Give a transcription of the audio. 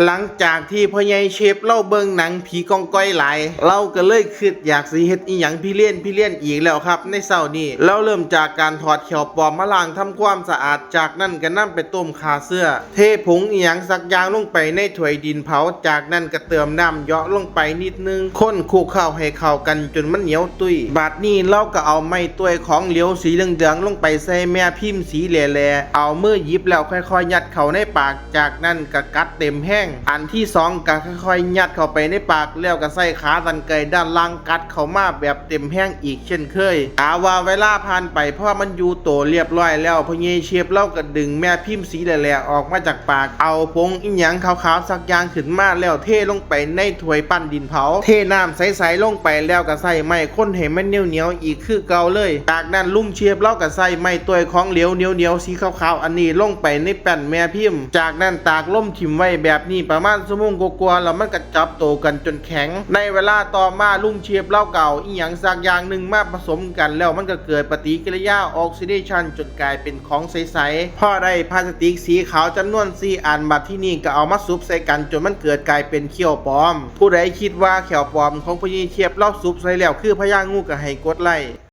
หลังจากที่พ่อใหญ่เชฟเล่าเบิ่งหนังผีกองก้อยหลายเราก็เลยคิดอยากสิเฮ็ดอีหยังพี่เลี่ยนอีกแล้วครับในเช้านี้เราเริ่มจากการถอดเขียวปลอมมาล้างทำความสะอาดจากนั้นก็นำไปต้มคาเสื้อเทผงอีหยังสักอย่างลงไปในถ้วยดินเผาจากนั้นก็เติมน้ำเหยาะลงไปนิดนึงคนคลุกเข้าให้เข้ากันจนมันเหนียวตุ้ยบาดนี้เราก็เอาไม้ต้วยของเหลวสีเหลืองๆลงไปใส่แม่พิมพ์สีแหล่ๆเอามือหยิบแล้วค่อยๆยัดเข้าในปากจากนั้นก็กัดเต็มแห้งอันที่สองก็ค่อยๆยัดเข้าไปในปากแล้วก็ใส่ขาตันไก่ด้านล่างกัดเข้ามาแบบเต็มแห้งอีกเช่นเคยว่าเวลาผ่านไปเพราะมันอยู่โตเรียบร้อยแล้วพ่อใหญ่เชฟเล่าก็ดึงแม่พิมพ์สีแหล่ๆออกมาจากปากเอาผงอีหยังขาวๆสักอย่างขึ้นมาแล้วเทลงไปในถ้วยปั้นดินเผาเทน้ำใสๆลงไปแล้วก็ใส่ไม้ข้นให้มันเหนียวๆอีกคือเก่าเลยจากนั้นลุงเชฟเล่าก็ใส่ไม้ต้วยของเหลวเหนียวๆสีขาวๆอันนี้ลงไปในแป้นแม่พิมพ์จากนั้นตากลมถิ่มไว้แบบนี้ประมาณชั่วโมงกว่าๆแล้วมันก็จับโตกันจนแข็งในเวลาต่อมาลุงเชฟเล่าเก่าอีหยังสักอย่างหนึ่งมาผสมกันแล้วมันก็เกิดปฏิกิริยาออกซิเดชันจนกลายเป็นของใสๆพอได้พลาสติกสีขาวจำนวน4 อันบัดที่นี่ก็เอามาซุปใส่กันจนมันเกิดกลายเป็นเขี้ยวปลอมผู้ใดคิดว่าเขี้ยวปลอมของพ่อใหญ่เชฟเล่าซุปใส่แล้วคือพญางูก็ให้กดไลค์